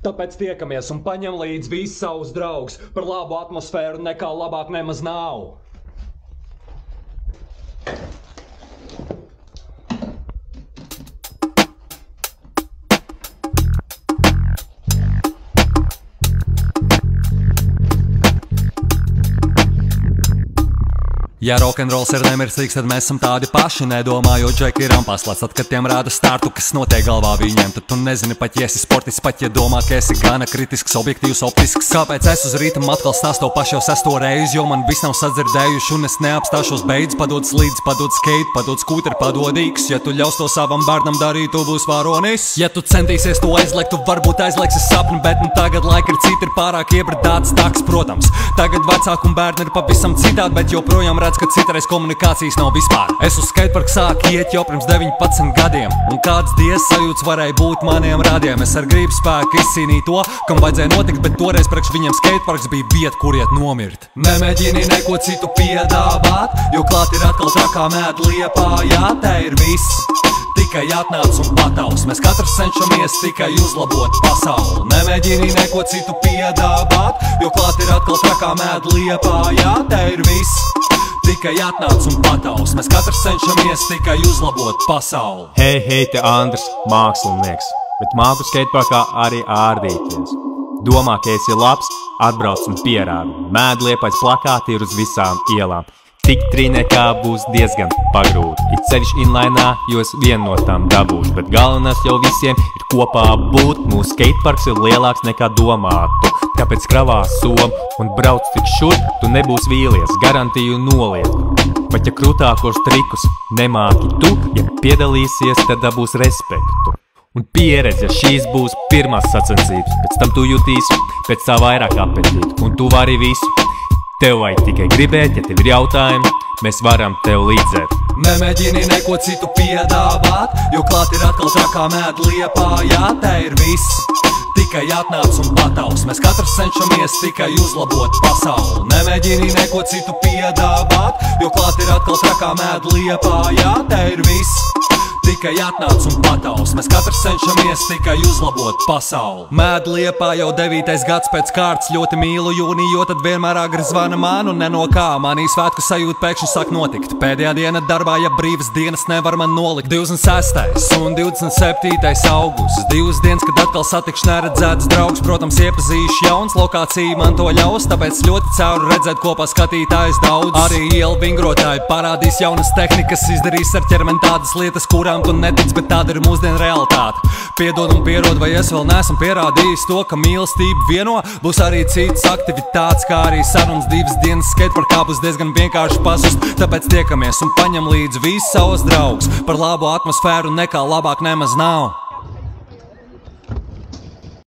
Tāpēc tiekamies un paņem līdz visus savus draugus. Par labu atmosfēru nekā labāk nemaz nav. Ja rokenrols ir nemirstīgs, tad mēs esam tādi paši. Nedomājot, džeki ir ampaslats, tad, kad tiem rāda startu, kas notiek galvā viņiem. Tad tu nezini pat, ja esi sportists, pat ja domā, ka esi gana kritisks, objektīvs, optisks. Kāpēc es uz rītam atkal stāstu to pašu jau 6. reizi, jo man viss nav sadzirdējuši un es neapstāšos beidz. Padod slīdz, padod skate, padod skūteri, padod X. Ja tu ļaus to savam bērnam darīt, tu būs varonis. Ja tu centīsies to aizliegt, tu varbūt aizliegsi sapni, bet nu tagad laika ir citi, ir pārāk iebradāts taks, protams. Tagad vecāki un bērni ir pavisam citādi, bet joprojām redz, ka citreiz komunikācijas nav vispār. Es uz skateparku sāku iet jau pirms 19 gadiem, un kāds dievs sajūts varēja būt maniem rādiem. Es ar gribu spēku izcīnīju to, kam vajadzēja notikt, bet toreiz priekš viņiem skateparks bija vieta, kur iet nomirt. Nemēģini neko citu piedāvāt, jo klāt ir atkal trakā mēda Liepājā. Te ir viss, tikai atnāc un pataus. Mēs katrs cenšamies tikai uzlabot pasauli. Nemēģini neko citu piedāvāt, jo klāt ir atkal trakā mēda Liepājā. Te ir viss, tikai atnāc un pataus. Mēs katrs cenšamies tikai uzlabot pasauli. Hei, te Andrs, mākslinieks, bet māku skateparkā arī ārdīties. Domā, ka esi labs, atbrauc un pierādi. Mēda Liepājas plakāti ir uz visām ielām. Tik trīnēkā būs diezgan pagrūti. Ir ceļš inlainā, jo es vienu no tām dabūšu. Bet galvenais jau visiem ir kopā būt. Mūsu skateparks ir lielāks nekā domātu. Tāpēc kravā somu un brauc tik šurp, tu nebūs vīlies, garantiju nolieku. Bet ja krūtākos trikus nemāki tu, ja piedalīsies, tad dabūs respektu. Un pieredze, šīs būs pirmās sacensības. Pēc tam tu jutīsi pēc tā vairāk apetītu. Un tu vari visu. Tev vajag tikai gribēt, ja tev ir jautājumi, mēs varam tev līdzēt. Nemēģini neko citu piedāvāt, jo klāt ir atkal trakā mēda Liepājā. Te ir viss, tikai atnāc un pataus. Mēs katrs cenšamies tikai uzlabot pasauli. Nemēģini neko citu piedāvāt, jo klāt ir atkal trakā mēda Liepājā. Te ir viss, tikai atnāc un pataus. Mēs katrs cenšamies tikai uzlabot pasauli. Mēda Liepā jau 9. gads pēc kārtas. Ļoti mīlu jūniju, jo tad vienmēr agri zvana man un neno kā. Manī svētku sajūta pēkšņi sāk notikt. Pēdējā diena darbā, ja brīvas dienas nevar man nolikt. 26. un 27. augusts. 2 dienas, kad atkal satikšu neredzēts draugs. Protams, iepazīšu jauns, lokācija man to ļaus. Tāpēc ļoti ceru redzēt kopā skatītājs daudz. Arī ielu vingrotāji parādīs jaunas tehnikas. Izdarīs ar ķermeni tādas lietas, kurām tu netic, bet tāda ir mūsdienu realitāte. Piedod un pierod, vai es vēl neesmu pierādījis to, ka mīlestība vieno. Būs arī citas aktivitātes, kā arī sarunas 2 dienas skateparkā būs diezgan vienkārši pazust. Tāpēc tiekamies un paņem līdz visus savus draugus. Par labu atmosfēru nekā labāk nemaz nav.